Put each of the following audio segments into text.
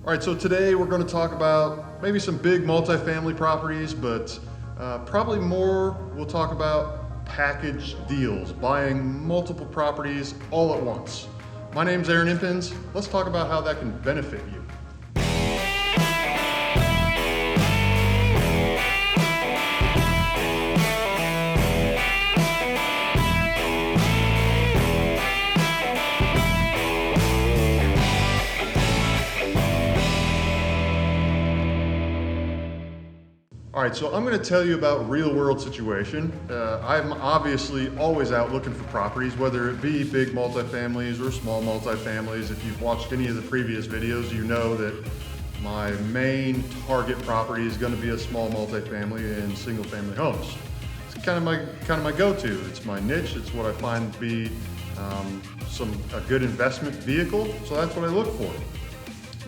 All right, so today we're going to talk about maybe some big multifamily properties, but probably more we'll talk about package deals, buying multiple properties all at once. My name's Aaron Impins. Let's talk about how that can benefit you. All right, so I'm going to tell you about real world situation. I'm obviously always out looking for properties, whether it be big multifamilies or small multifamilies. If you've watched any of the previous videos, you know that my main target property is going to be a small multifamily and single family homes. It's kind of my go-to. It's my niche. It's what I find to be a good investment vehicle. So that's what I look for.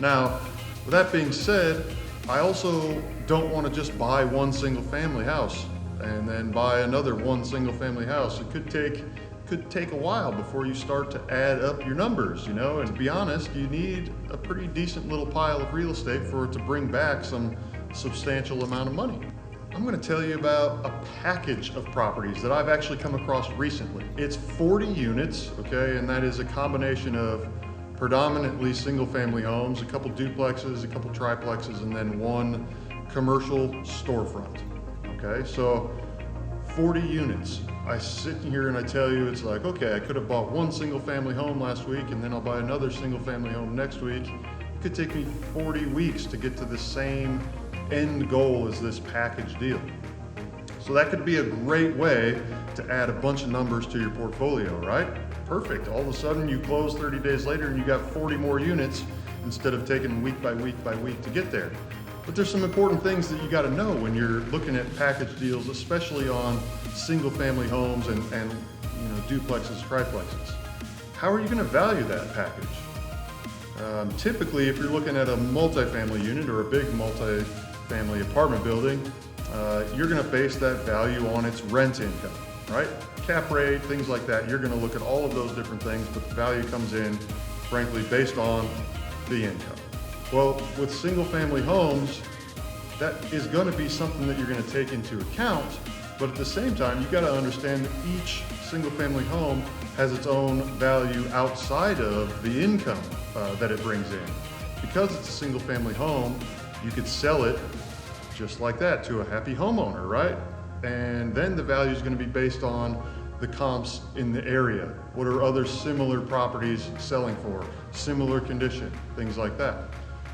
Now, with that being said, I also don't want to just buy one single family house and then buy another one single family house. It could take a while before you start to add up your numbers, you know, and to be honest, you need a pretty decent little pile of real estate for it to bring back some substantial amount of money. I'm going to tell you about a package of properties that I've actually come across recently. It's 40 units, okay, and that is a combination of predominantly single family homes, a couple duplexes, a couple triplexes, and then one commercial storefront. Okay, so 40 units. I sit here and I tell you, it's like, okay, I could have bought one single family home last week and then I'll buy another single family home next week. It could take me 40 weeks to get to the same end goal as this package deal. So that could be a great way to add a bunch of numbers to your portfolio, right? Perfect. All of a sudden you close 30 days later and you got 40 more units instead of taking week by week by week to get there. But there's some important things that you got to know when you're looking at package deals, especially on single family homes and you know, duplexes, triplexes. How are you going to value that package? Typically, if you're looking at a multifamily unit or a big multifamily apartment building, you're going to base that value on its rent income, right? Cap rate, things like that. You're going to look at all of those different things, but the value comes in, frankly, based on the income. Well, with single family homes, that is going to be something that you're going to take into account, but at the same time, you got to understand that each single family home has its own value outside of the income that it brings in. Because it's a single family home, you could sell it just like that to a happy homeowner, right? And then the value is going to be based on the comps in the area. What are other similar properties selling for? Similar condition, things like that.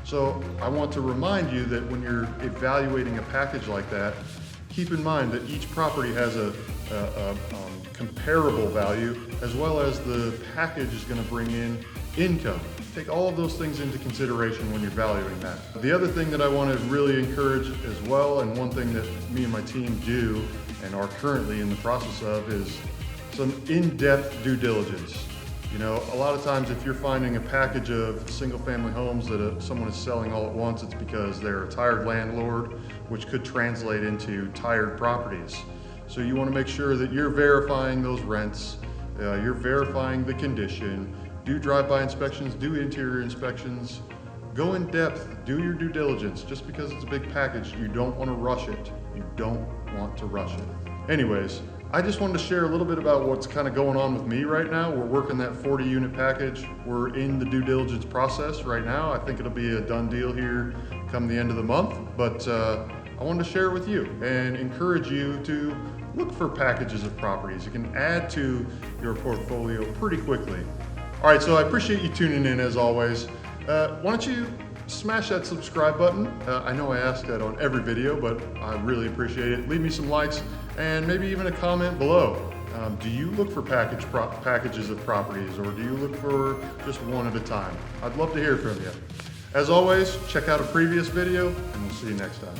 So I want to remind you that when you're evaluating a package like that, keep in mind that each property has a comparable value, as well as the package is going to bring in income. Take all of those things into consideration when you're valuing that. The other thing that I want to really encourage as well, and one thing that me and my team do and are currently in the process of, is some in-depth due diligence. You know, a lot of times if you're finding a package of single family homes that someone is selling all at once, it's because they're a tired landlord, which could translate into tired properties. So you want to make sure that you're verifying those rents, you're verifying the condition, do drive-by inspections, do interior inspections, go in depth, do your due diligence. Just because it's a big package, you don't want to rush it. You don't want to rush it. Anyways, I just wanted to share a little bit about what's kind of going on with me right now. We're working that 40 unit package. We're in the due diligence process right now. I think it'll be a done deal here come the end of the month, but I wanted to share it with you and encourage you to look for packages of properties. You can add to your portfolio pretty quickly. All right, so I appreciate you tuning in as always. Why don't you smash that subscribe button? I know I ask that on every video, but I really appreciate it. Leave me some likes and maybe even a comment below. Do you look for packages of properties, or do you look for just one at a time? I'd love to hear from you. As always, check out a previous video and we'll see you next time.